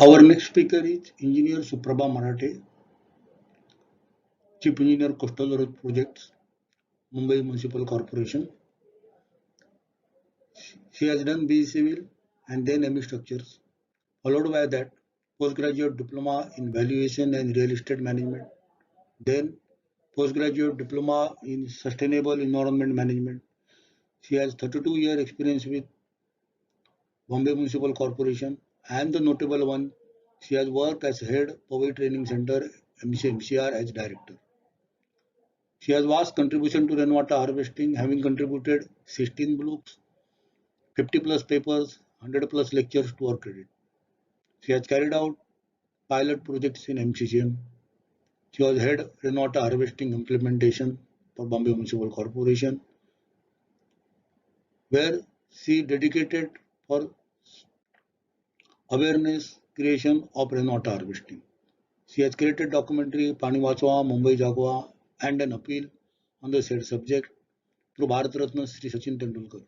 Our next speaker is Engineer Subrabha Marathe, Chief Engineer Coastal Road Projects, Mumbai Municipal Corporation. She has done BE Civil and then ME Structures, followed by that postgraduate diploma in Valuation and Real Estate Management, then postgraduate diploma in Sustainable Environment Management. She has 32-year experience with Bombay Municipal Corporation, and the notable one, she has worked as head Power Training Center MCR as director. She has vast contribution to rainwater harvesting, having contributed 16 books, 50 plus papers, 100 plus lectures to her credit. She has carried out pilot projects in MCCM. She was head rainwater harvesting implementation for Bombay Municipal Corporation, where she dedicated for awareness creation of rainwater harvesting. She has created documentary Pani Vachwa, Mumbai Jagwa and an appeal on the said subject through Bharat Ratna Sri Sachin Tendulkar.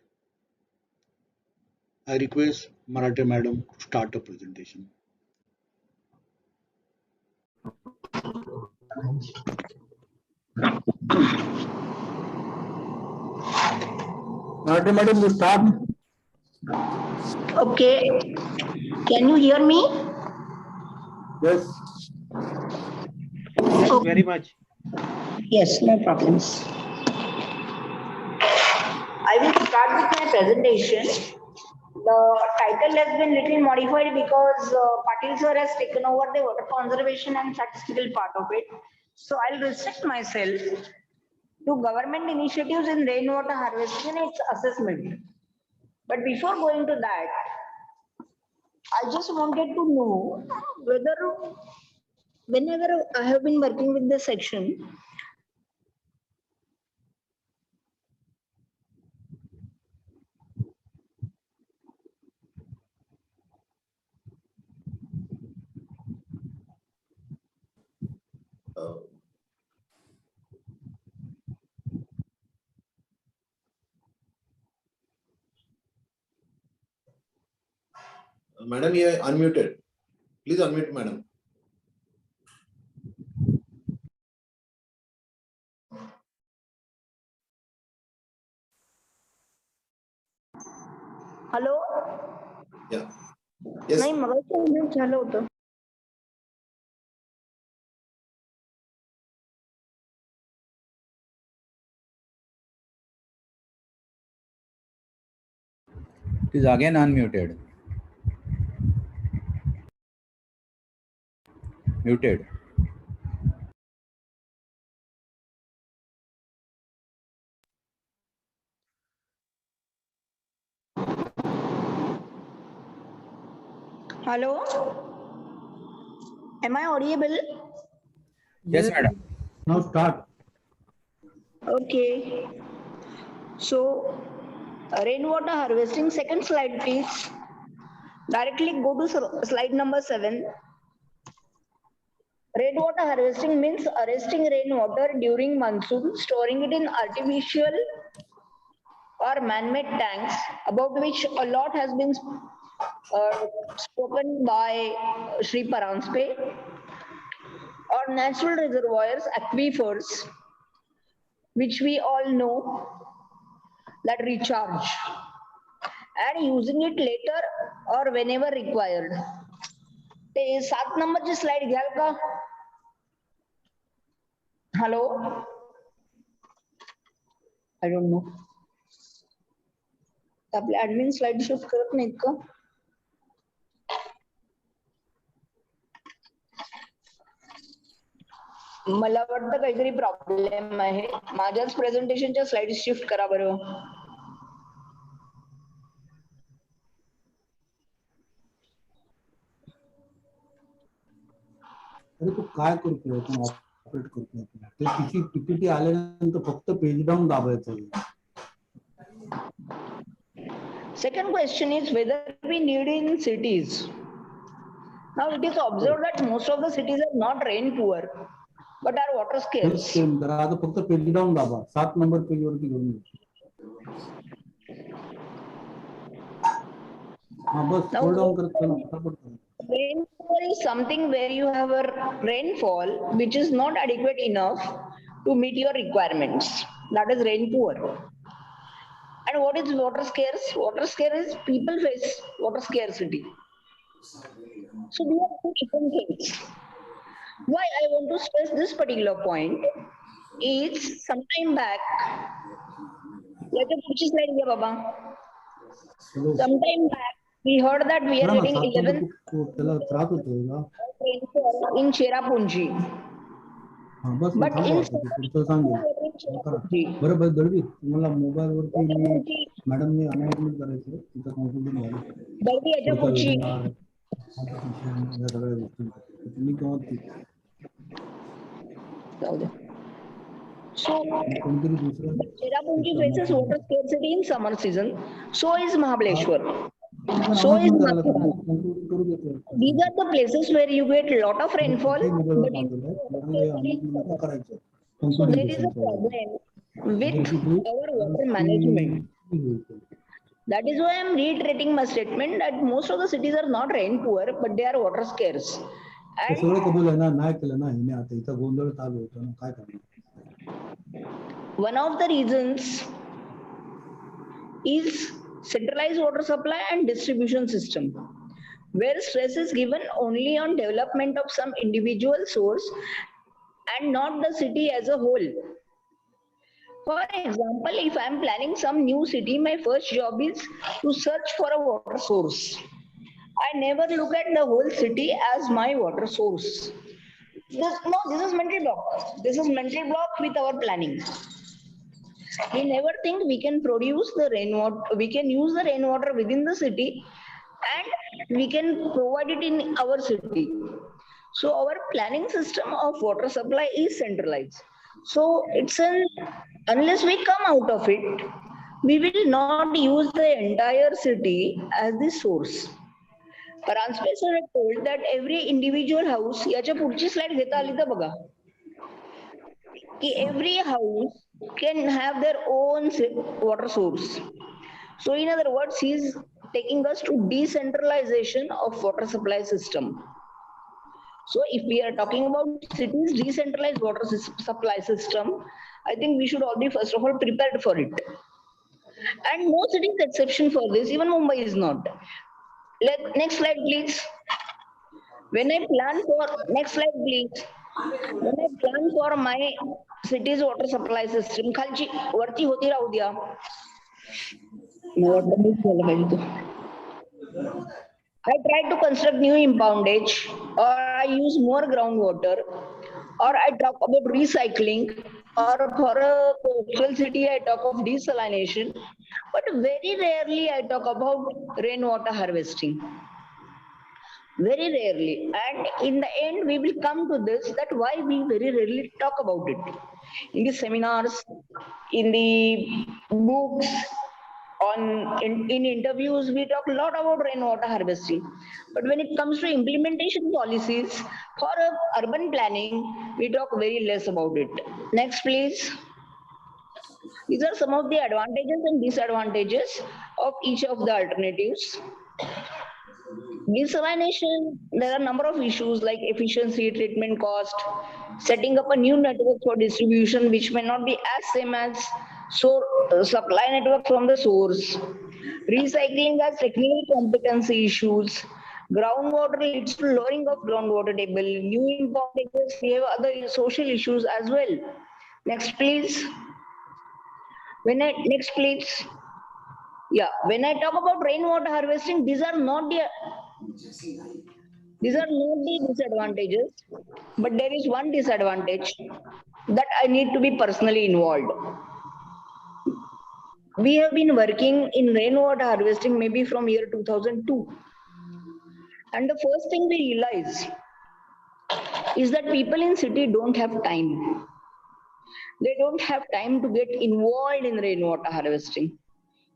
I request Marathe Madam to start the presentation. Marathe Madam, you start. Okay. Can you hear me? Yes. Yes, very much. Yes, no problems. I will start with my presentation. The title has been little modified because Patil sir has taken over the water conservation and statistical part of it. So I'll restrict myself to government initiatives in rainwater harvesting and its assessment. But before going to that, I just wanted to know whether whenever I have been working with this section, Madam, you are unmuted. Please unmute, madam. hello? Yeah. Yes. नाही मगाशी unmute झालं होतं. It is again unmuted. Muted. Hello? Am I audible? Yes, madam. Now start. Okay. So, rainwater harvesting, second slide, please. Directly go to slide number 7. Rainwater harvesting means arresting rainwater during monsoon, storing it in artificial or man-made tanks, about which a lot has been spoken by Sri Paranspe, or natural reservoirs, aquifers, which we all know that recharge, and using it later or whenever required. ते 7 नंबरची slide घ्याल का? Hello, I don't know, आपले admin slide shift करत नाहीत का? मला वाटतं काहीतरी प्रॉब्लेम आहे. माझ्याच प्रेझेंटेशनच्या स्लाइड शिफ्ट करा बरं. अरे तू काय करतोय? तू ऑपरेट करतोय. ते पीपीटी आल्यानंतर फक्त पेज डाऊन दाबायचं. Second question is whether we need in cities. Now it is observed that most of the cities are not rain poor, but are water scarce. Same करा. आता फक्त पेज डाऊन दाबा. 7 number page वरती घेऊन ये. हा बस स्क्रॉल डाऊन करत चला. Rainfall is something where you have a rainfall which is not adequate enough to meet your requirements. That is rain poor. And what is water scarce? Water scarce is people face water scarcity. So these are two different things. Why I want to stress this particular point is sometime back, let us put this slide here, Baba. Hello. Sometime back, we heard that we are ना getting 11 त्याला त्रास होतोय ना. rainfall in Cherrapunji. हा बस मग But थांबा in आता ते पुढचं सांगेल. करा. बरं बरं दळवी तुम्हाला मोबाईलवरती मी मॅडमने अनाउन्समेंट करायचं तुमचं कॉन्फिडन्स झालं दळवी याच्या पुढचा पुढची वेबिनार कॉम्पिटिशन या सगळ्या गोष्टी तुम्ही केव्हा जाऊ दे. So कोणतरी दुसरं Cherrapunji faces water scarcity in summer season. So is Mahabaleshwar. So is announcement करायला Nathura. कॉन्क्लूड करू देतो. These are the places where you get lot of rainfall, कुठल्याही मोबाईलवर but पाठवलं आहे मला हे अनाउन्समेंट करायचं so there is a कॉन्क्लुडिंग problem with our water management. That is why I am reiterating my statement that most of the cities are not rain poor, but they are water scarce. And सगळं कबूल आहे ना नाही केलं ना हिने आता इथं गोंधळ चालू होतो ना काय करणार. one of the reasons is centralized water supply and distribution system, where stress is given only on development of some individual source and not the city as a whole. For example, if I am planning some new city, my first job is to search for a water source. I never look at the whole city as my water source. This is mental block. This is mental block with our planning. We never think we can produce the rainwater, we can use the rainwater within the city and we can provide it in our city. So our planning system of water supply is centralized. So it's unless we come out of it, we will not use the entire city as the source. Paranspay sir had told that every individual house, याच्या पुढची slide घेता आली तर बघा, की every house can have their own water source. So in other words, he is taking us to decentralization of water supply system. So if we are talking about cities decentralized water supply system, I think we should all be first of all prepared for it. And no city is exception for this, even Mumbai is not. Next slide please. When I plan for, next slide please. When I plan for my city's water supply system, खालची वरती होती राहू द्या. I try to construct new impoundage, or I use more groundwater, or I talk about recycling, or for a coastal city I talk of desalination, but very rarely I talk about rainwater harvesting. Very rarely. And in the end, we will come to this, that why we very rarely talk about it. In the seminars, in the books, in interviews, we talk a lot about rainwater harvesting. But when it comes to implementation policies for urban planning, we talk very less about it. Next, please. These are some of the advantages and disadvantages of each of the alternatives. Desalination, there are a number of issues like efficiency, treatment cost, setting up a new network for distribution, which may not be as same as supply network from the source. Recycling has technical competency issues. Groundwater leads to lowering of groundwater table. New impoundages, we have other social issues as well. Next, please. Next, please. Yeah, when I talk about rainwater harvesting, these are not the disadvantages, but there is one disadvantage that I need to be personally involved. We have been working in rainwater harvesting maybe from year 2002. And the first thing we realize is that people in city don't have time. They don't have time to get involved in rainwater harvesting.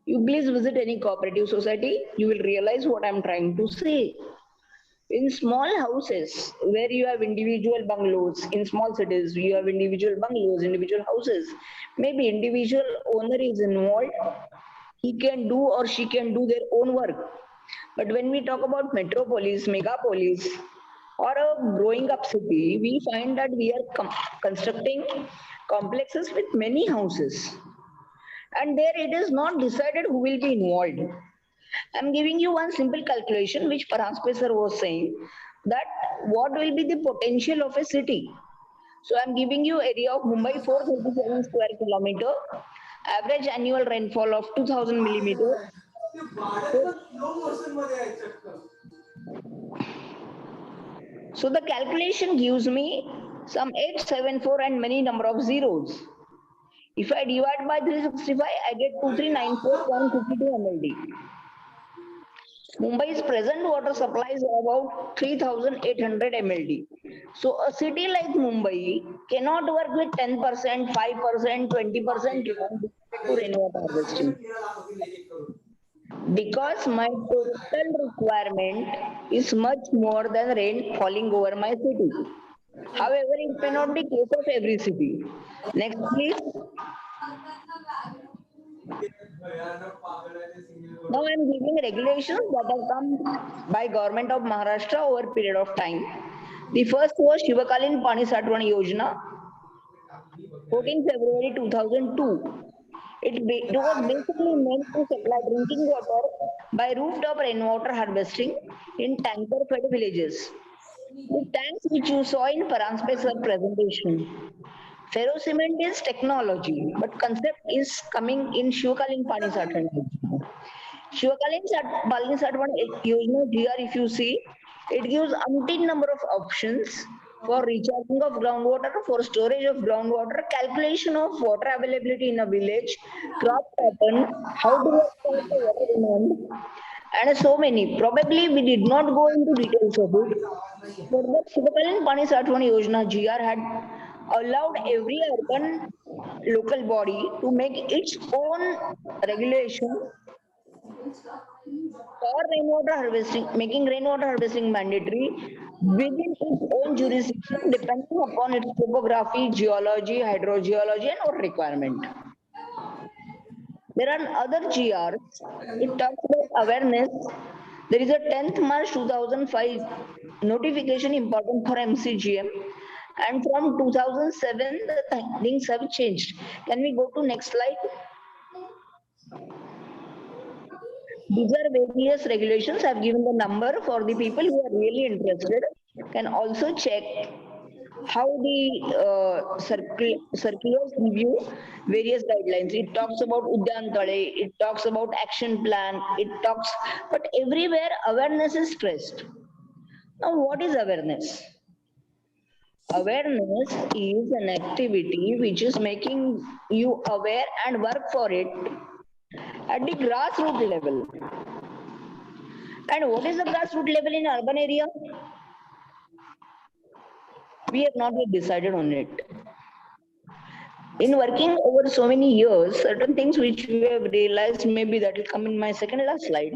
You please visit any cooperative society, you will realize what I'm trying to say. In small houses where you have individual bungalows, in small cities you have individual bungalows, individual houses, maybe individual owner is involved, he can do or she can do their own work. But when we talk about metropolis, megapolis, or a growing up city, we find that we are constructing complexes with many houses. And there it is not decided who will be involved. I'm giving you one simple calculation which Parhas sir was saying, that what will be the potential of a city. So I'm giving you area of Mumbai 437 square kilometer, average annual rainfall of 2000 millimeter. So the calculation gives me some 874 and many number of zeros. If I divide by 365, I get 2394.52 MLD. Mumbai's present water supply is about 3800 MLD. So a city like Mumbai cannot work with 10%, 5%, 20% to rainwater harvesting. Because my total requirement is much more than rain falling over my city. However, it may not be case of every city. Next, please. Now I am giving regulations that have come by government of Maharashtra over a period of time. The first was Shivakalin Pani Satwan Yojana, 14 February 2002. It was basically meant to supply drinking water by rooftop rainwater harvesting in tanker-fed villages. The tanks which you saw in Paran's presentation. Ferrocement is technology, but concept is coming in Shivakalin Pani Satwan. Shivakalin Pani Satwan Yojana GR, if you see, it gives umpteen number of options for recharging of groundwater, for storage of groundwater, calculation of water availability in a village, crop pattern, how to exploit the water demand, and so many. Probably we did not go into details of it. But the Shivakalin Pani Satwan Yojana GR had allowed every urban local body to make its own regulation for rainwater harvesting, making rainwater harvesting mandatory within its own jurisdiction, depending upon its topography, geology, hydrogeology, and water requirement. There are other GRs. It talks about awareness. There is a 10th March 2005 notification important for MCGM, and from 2007 the things have changed. Can we go to next slide? These are various regulations. I've given the number for the people who are really interested. Can also check how the circulars give you various guidelines. It talks about Udyan Tale, it talks about action plan, it talks, but everywhere awareness is stressed. Now, what is awareness? Awareness is an activity which is making you aware and work for it at the grassroots level. And what is the grassroots level in urban area? We have not yet decided on it. In working over so many years, certain things which we have realized, maybe that will come in my second last slide.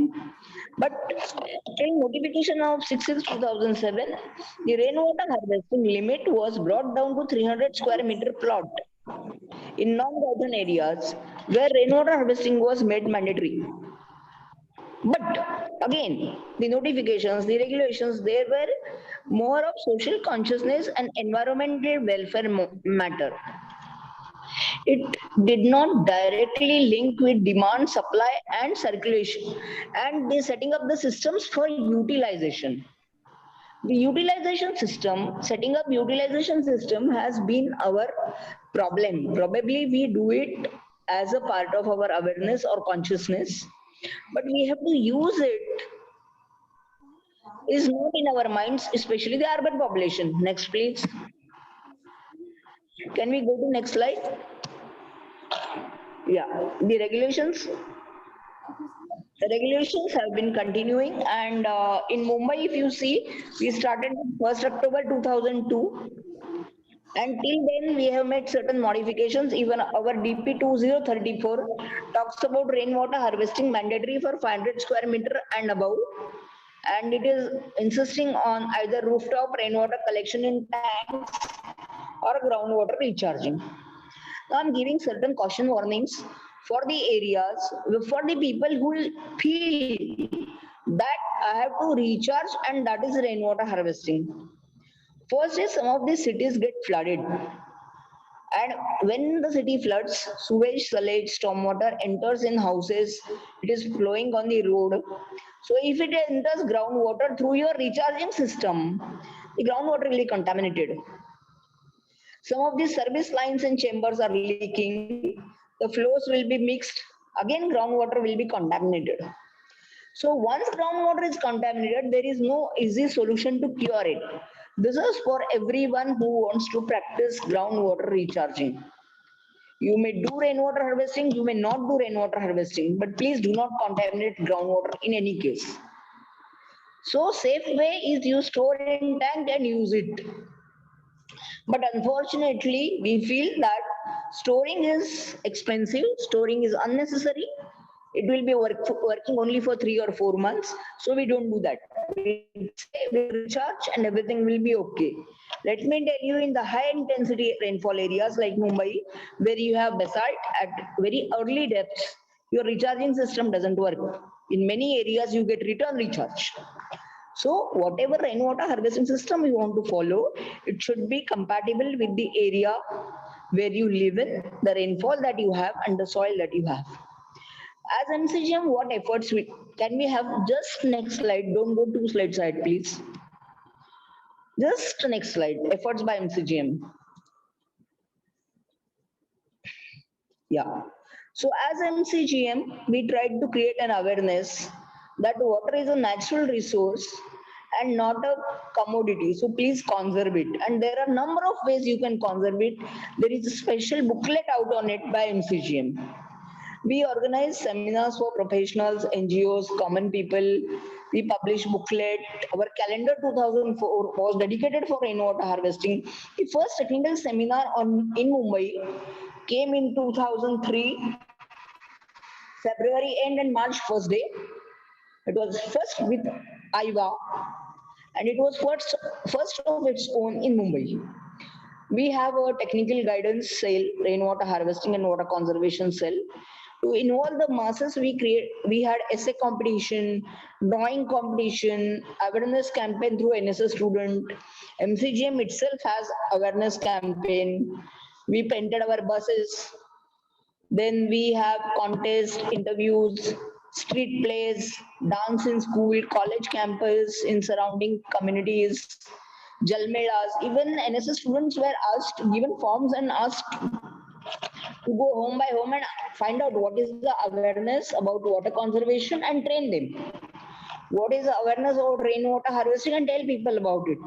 But in notification of 6/6/2007, the rainwater harvesting limit was brought down to 300 square meter plot in non-urban areas where rainwater harvesting was made mandatory. But again, the notifications, the regulations, there were more of social consciousness and environmental welfare matter. It did not directly link with demand, supply, and circulation, and the setting up the systems for utilization. The utilization system, setting up utilization system has been our problem. Probably we do it as a part of our awareness or consciousness, but we have to use it is not in our minds, especially the urban population. Next, please. Can we go to next slide? Yeah, the regulations. The regulations have been continuing, and in Mumbai, if you see, we started 1st October 2002. And till then, we have made certain modifications. Even our DP 2034 talks about rainwater harvesting mandatory for 500 square meter and above. And it is insisting on either rooftop rainwater collection in tanks or groundwater recharging. Now I'm giving certain caution warnings for the areas, for the people who feel that I have to recharge, and that is rainwater harvesting. First is some of these cities get flooded. And when the city floods, sewage, sludge, stormwater enters in houses. It is flowing on the road. So if it enters groundwater through your recharging system, the groundwater will be contaminated. Some of these service lines and chambers are leaking. The flows will be mixed. Again, groundwater will be contaminated. So once groundwater is contaminated, there is no easy solution to cure it. This is for everyone who wants to practice groundwater recharging. You may do rainwater harvesting, you may not do rainwater harvesting, but please do not contaminate groundwater in any case. So safe way is you store in tank and use it. But unfortunately, we feel that storing is expensive, storing is unnecessary. It will be working only for 3 or 4 months. So we don't do that. We say we recharge and everything will be okay. Let me tell you, in the high intensity rainfall areas like Mumbai, where you have basalt at very early depths, your recharging system doesn't work. In many areas, you get return recharge. So whatever rainwater harvesting system you want to follow, it should be compatible with the area where you live in, the rainfall that you have and the soil that you have. As MCGM, what efforts can we have? Just next slide. Don't go 2 slides ahead, please. Just next slide. Efforts by MCGM. Yeah. So as MCGM, we tried to create an awareness that water is a natural resource and not a commodity. So please conserve it. And there are a number of ways you can conserve it. There is a special booklet out on it by MCGM. We organize seminars for professionals, NGOs, common people. We publish booklet. Our calendar 2004 was dedicated for rainwater harvesting. The first technical seminar in Mumbai came in 2003, February end and March first day. It was first with IVA, and it was first of its own in Mumbai. We have a technical guidance cell, rainwater harvesting and water conservation cell. To involve the masses, we had essay competition, drawing competition, awareness campaign through NSS student. MCGM itself has awareness campaign. We painted our buses. Then we have contests, interviews, street plays, dance in school, college campus, in surrounding communities, jalmelas. Even NSS students were asked, given forms and asked to go home by home and find out what is the awareness about water conservation and train them. What is the awareness about rainwater harvesting and tell people about it.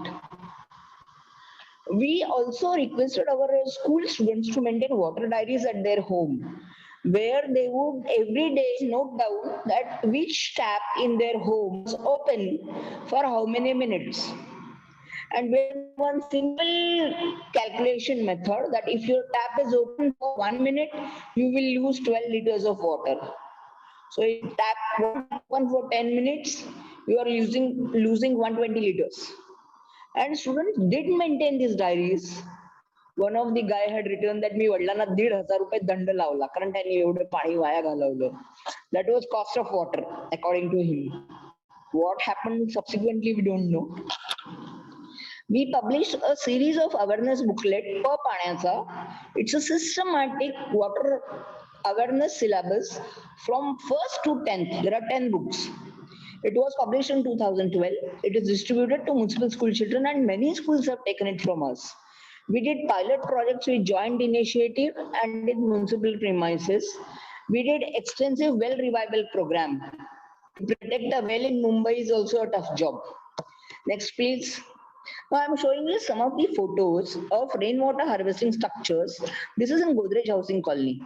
We also requested our school students to maintain water diaries at their home, where they would every day note down that which tap in their home is open for how many minutes. And with one simple calculation method that if your tap is open for 1 minute, you will lose 12 liters of water. So if tap open for 10 minutes, you are losing 120 liters. And students did maintain these diaries. One of the guy had written that मी वडिलांना 1,500 रुपये दंड लावला कारण त्यांनी एवढे पाणी via घालवलं. That was cost of water according to him. What happened subsequently we don't know. We published a series of awareness booklet per पाण्याचा. It's a systematic water awareness syllabus from 1st to 10th. There are 10 books. It was published in 2012. It is distributed to municipal school children and many schools have taken it from us. We did pilot projects with joint initiative and in municipal premises. We did extensive well revival program. To protect a well in Mumbai is also a tough job. Next, please. Now I'm showing you some of the photos of rainwater harvesting structures. This is in Godrej housing colony.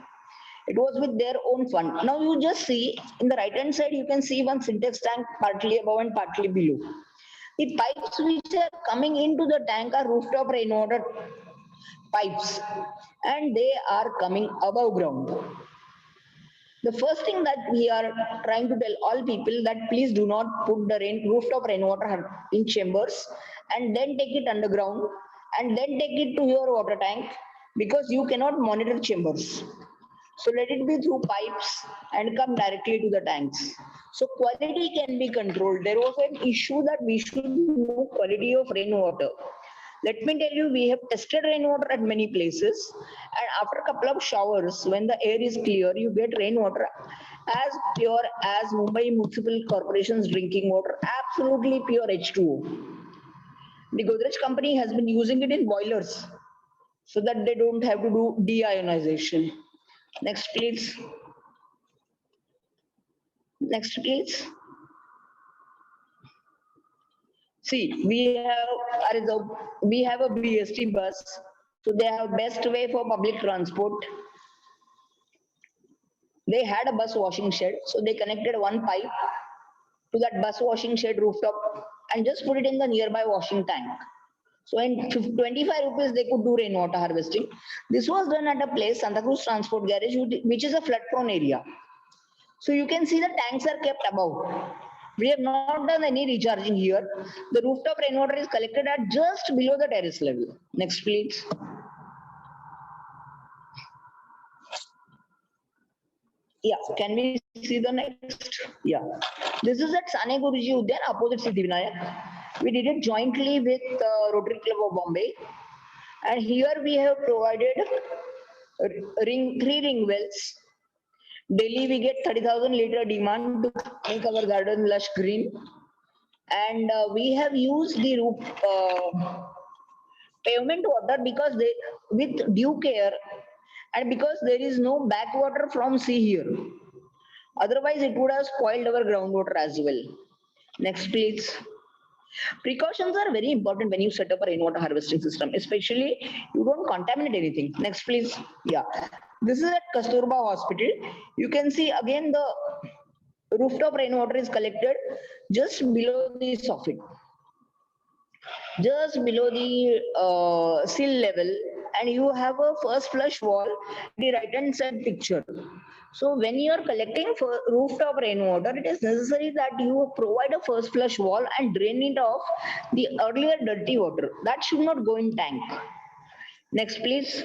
It was with their own fund. Now you just see in the right hand side, you can see one syntax tank partly above and partly below. The pipes which are coming into the tank are rooftop rainwater pipes and they are coming above ground. The first thing that we are trying to tell all people that please do not put the rooftop rainwater in chambers and then take it underground and then take it to your water tank because you cannot monitor chambers. So let it be through pipes and come directly to the tanks. So quality can be controlled. There was an issue that we should know quality of rainwater. Let me tell you, we have tested rainwater at many places, and after a couple of showers, when the air is clear, you get rainwater as pure as Mumbai Municipal Corporation's drinking water, absolutely pure H2O. The Godrej company has been using it in boilers so that they don't have to do deionization. Next, please. Next, please. See, we have a BST bus, so they have best way for public transport. They had a bus washing shed, so they connected one pipe to that bus washing shed rooftop and just put it in the nearby washing tank. So in 25 rupees, they could do rainwater harvesting. This was done at a place, Santa Cruz Transport Garage, which is a flood-prone area. So you can see the tanks are kept above. We have not done any recharging here. The rooftop rainwater is collected at just below the terrace level. Next, please. Yeah, can we see the next? Yeah. This is at Sane Guruji Udyan, opposite Siddhivinayak. We did it jointly with Rotary Club of Bombay. And here we have provided three ring wells. Daily we get 30,000 liter demand to make our garden lush green. And we have used the roof pavement water because they, with due care, and because there is no backwater from sea here. Otherwise, it would have spoiled our groundwater as well. Next, please. Precautions are very important when you set up a rainwater harvesting system, especially you don't contaminate anything. Next, please. Yeah. This is at Kasturba Hospital. You can see again the rooftop rainwater is collected just below the soffit, just below the sill level, and you have a first flush wall, the right hand side picture. So when you are collecting for rooftop rainwater, it is necessary that you provide a first flush wall and drain it off the earlier dirty water. That should not go in tank. Next, please.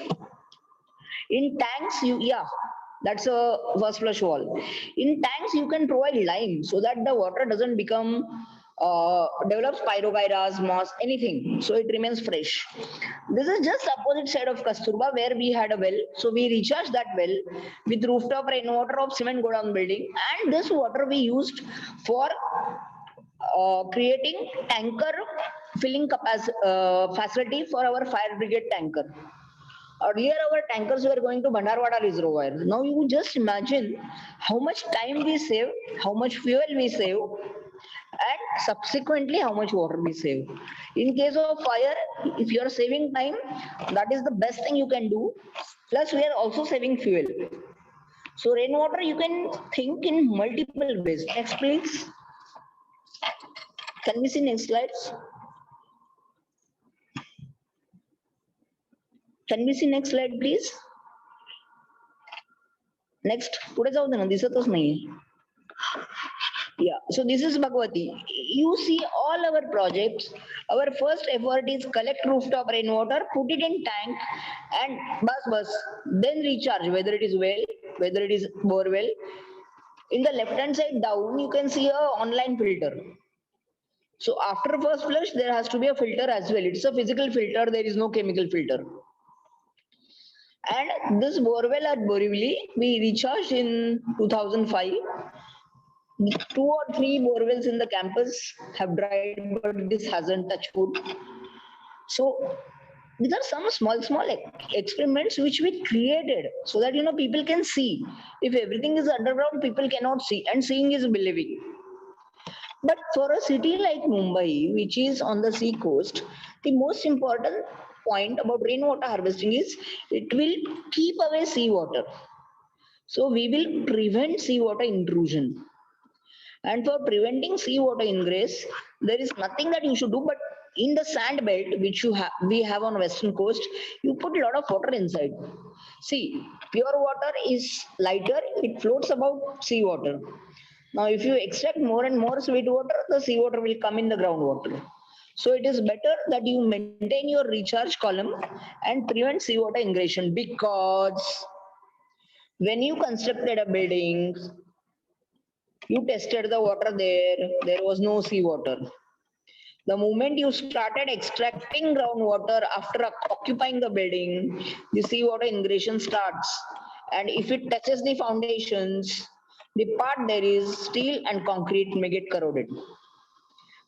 In tanks, that's a first flush wall. In tanks, you can provide lime so that the water doesn't become develops pyrogyras, moss, anything. So it remains fresh. This is just opposite side of Kasturba where we had a well. So we recharged that well with rooftop rainwater of cement godown building, and this water we used for creating tanker filling facility for our fire brigade tanker. Earlier, our tankers were going to Bhandarwada Reservoir. Now you just imagine how much time we save, how much fuel we save, and subsequently how much water we save. In case of fire, if you are saving time, that is the best thing you can do. Plus, we are also saving fuel. So rainwater, you can think in multiple ways. Next, please. Can we see next slides? Can we see next slide, please? Next, पुढे जाऊ दे ना, दिसतच नाही. Yeah, so this is Bhagwati. You see all our projects, our first effort is collect rooftop rainwater, put it in tank, and bus, then recharge, whether it is well, whether it is bore well. In the left hand side down, you can see a online filter. So after first flush, there has to be a filter as well. It's a physical filter, there is no chemical filter. And this borewell at Borivali, we recharged in 2005. 2 or 3 borewells in the campus have dried, but this hasn't touched wood. So these are some small experiments which we created so that people can see. If everything is underground, people cannot see, and seeing is believing. But for a city like Mumbai, which is on the sea coast, the most important point about rainwater harvesting is it will keep away seawater. So we will prevent seawater intrusion. And for preventing seawater ingress, there is nothing that you should do, but in the sand belt, which we have on western coast, you put a lot of water inside. See, pure water is lighter, it floats above seawater. Now, if you extract more and more sweet water, the seawater will come in the groundwater. So it is better that you maintain your recharge column and prevent seawater ingression, because When you constructed a building, you tested the water there. There was no seawater. The moment you started extracting groundwater after occupying the building, the seawater ingression starts. And if it touches the foundations, the part there is steel and concrete may get corroded.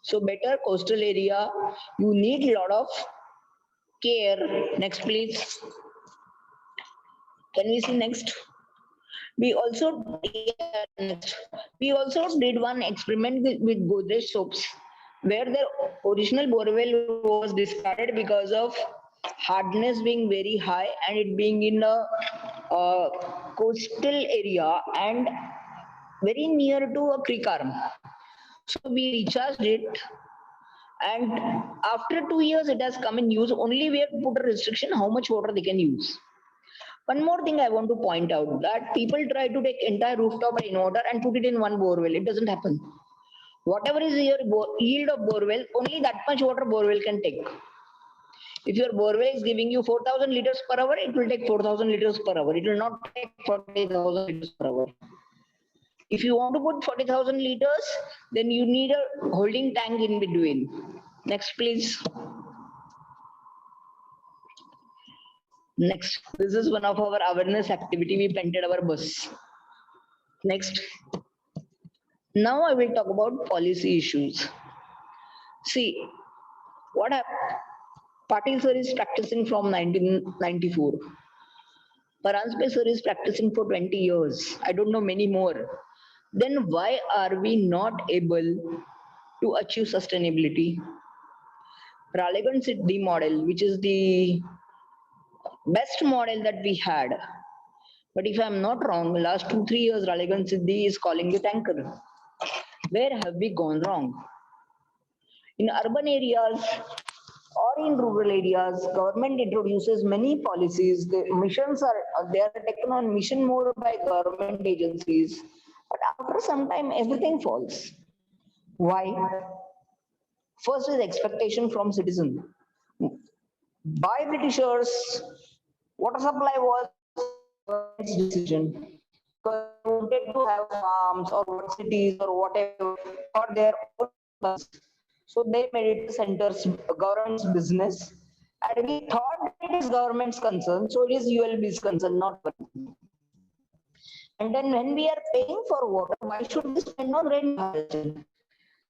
So better coastal area, you need a lot of care. Next, please. Can we see next? We also did one experiment with Godrej soaps, where the original borewell was discarded because of hardness being very high and it being in a coastal area and very near to a creek arm. So we recharged it, and after 2 years it has come in use. Only we have put a restriction how much water they can use. One more thing I want to point out, that people try to take entire rooftop rainwater and put it in one borewell. It doesn't happen. Whatever is your yield of borewell, only that much water borewell can take. If your borewell is giving you 4,000 liters per hour, it will take 4,000 liters per hour. It will not take 40,000 liters per hour. If you want to put 40,000 liters, then you need a holding tank in between. Next, please. Next, this is one of our awareness activity. We painted our bus. Next. Now I will talk about policy issues. See, what happened? Patil sir is practicing from 1994. Paranspe sir is practicing for 20 years. I don't know many more. Then why are we not able to achieve sustainability? Raleigh City model, which is the best model that we had. But if I'm not wrong, last 2-3 years, Raleigh City is calling the tanker. Where have we gone wrong? In urban areas or in rural areas, government introduces many policies. The missions they are taken on mission mode by government agencies. But after some time, everything falls. Why? First is expectation from citizen. By Britishers, water supply was government's decision. Because they wanted to have farms or cities or whatever for their own purpose. So they made it centers, government's business. And we thought it is government's concern, so it is ULB's concern, not government. And then when we are paying for water, why should we spend on rain harvesting?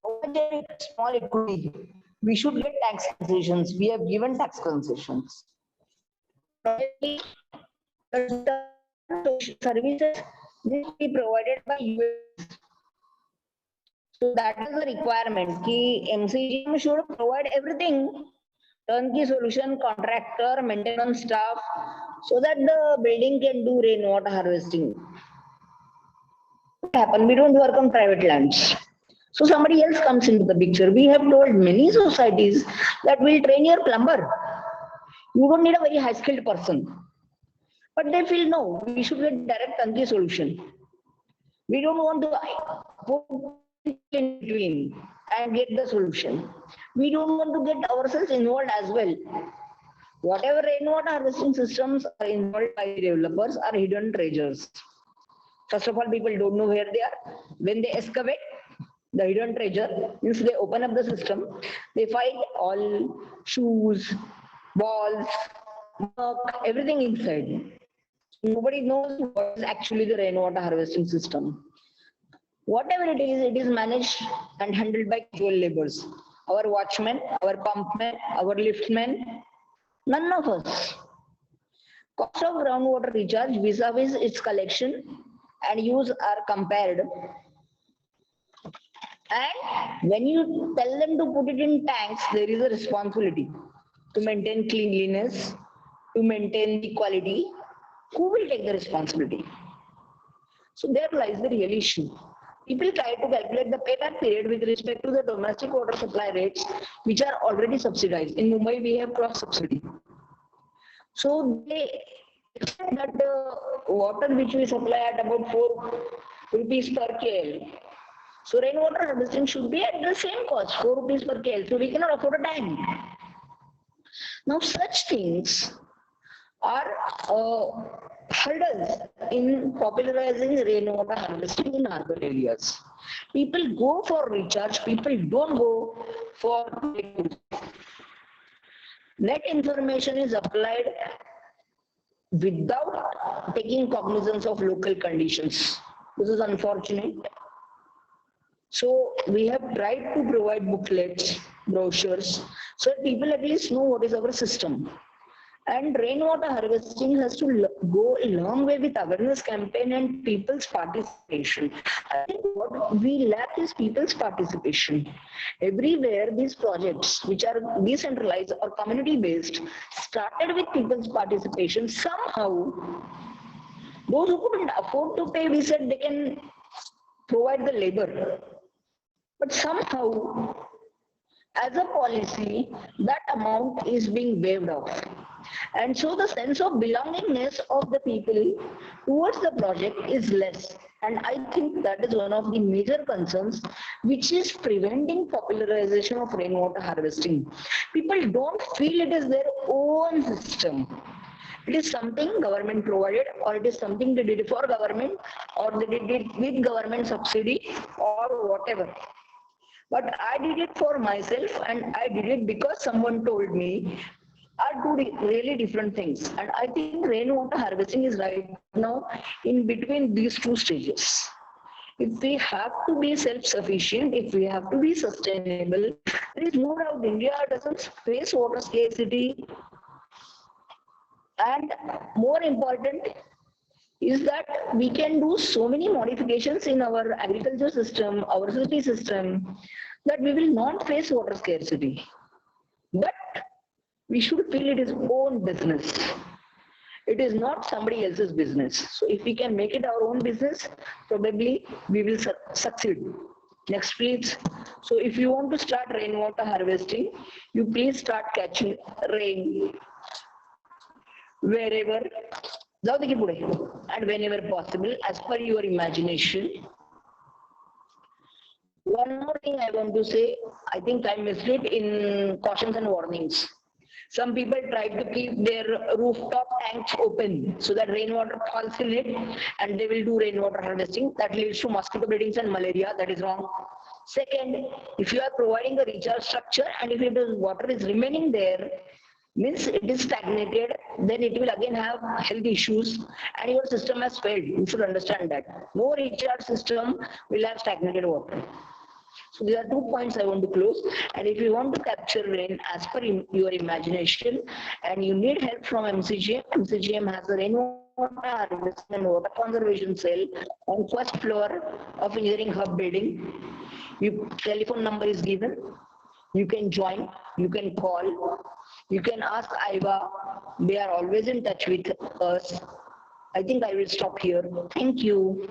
However small it could be, we should get tax concessions. We have given tax concessions. Services will be provided by ULB. So that is the requirement. Ki MCGM should provide everything. Turnkey solution, contractor, maintenance staff, so that the building can do rainwater harvesting. What happened? We don't work on private lands. So somebody else comes into the picture. We have told many societies that we'll train your plumber. You don't need a very high skilled person. But they feel no, we should get direct turnkey solution. We don't want to put in between and get the solution. We don't want to get ourselves involved as well. Whatever rainwater harvesting systems are involved by developers are hidden treasures. First of all, people don't know where they are. When they excavate the hidden treasure, means they open up the system, they find all shoes, balls, milk, everything inside. Nobody knows what is actually the rainwater harvesting system. Whatever it is managed and handled by casual laborers. Our watchmen, our pumpmen, our liftmen, none of us. Cost of groundwater recharge vis-a-vis its collection and use are compared. And when you tell them to put it in tanks, there is a responsibility to maintain cleanliness, to maintain the quality. Who will take the responsibility? So there lies the real issue. People try to calculate the payback period with respect to the domestic water supply rates, which are already subsidized. In Mumbai, we have cross-subsidy. So they expect that the water which we supply at about 4 rupees per KL. So rainwater harvesting should be at the same cost, 4 rupees per KL. So we cannot afford a tank. Now such things are hurdles in popularizing rainwater harvesting in urban areas. People go for recharge, people don't go for net information is applied without taking cognizance of local conditions. This is unfortunate. So we have tried to provide booklets, brochures, so that people at least know what is our system. And rainwater harvesting has to go a long way with awareness campaign and people's participation. I think what we lack is people's participation. Everywhere these projects, which are decentralized or community based, started with people's participation. Somehow, those who couldn't afford to pay, we said they can provide the labor. But somehow, as a policy, that amount is being waived off. And so the sense of belongingness of the people towards the project is less. And I think that is one of the major concerns which is preventing popularization of rainwater harvesting. People don't feel it is their own system. It is something government provided, or it is something they did for government, or they did it with government subsidy, or whatever. But I did it for myself, and I did it because someone told me. Are two really different things. And I think rainwater harvesting is right now in between these two stages. If we have to be self-sufficient, if we have to be sustainable, there is no doubt India doesn't face water scarcity. And more important is that we can do so many modifications in our agriculture system, our city system, that we will not face water scarcity. But we should feel it is own business. It is not somebody else's business. So if we can make it our own business, probably we will succeed. Next, please. So if you want to start rainwater harvesting, you please start catching rain wherever, and whenever possible, as per your imagination. One more thing I want to say, I think I missed it in cautions and warnings. Some people try to keep their rooftop tanks open so that rainwater falls in it and they will do rainwater harvesting. That leads to mosquito breedings and malaria. That is wrong. Second, if you are providing a recharge structure and if it is water is remaining there, means it is stagnated, then it will again have health issues and your system has failed. You should understand that. No recharge system will have stagnated water. So these are 2 points I want to close. And if you want to capture rain as per your imagination and you need help from MCGM, MCGM has a rainwater harvesting and water conservation cell on first floor of engineering hub building. Your telephone number is given. You can join, you can call, you can ask IVA. They are always in touch with us. I think I will stop here. Thank you.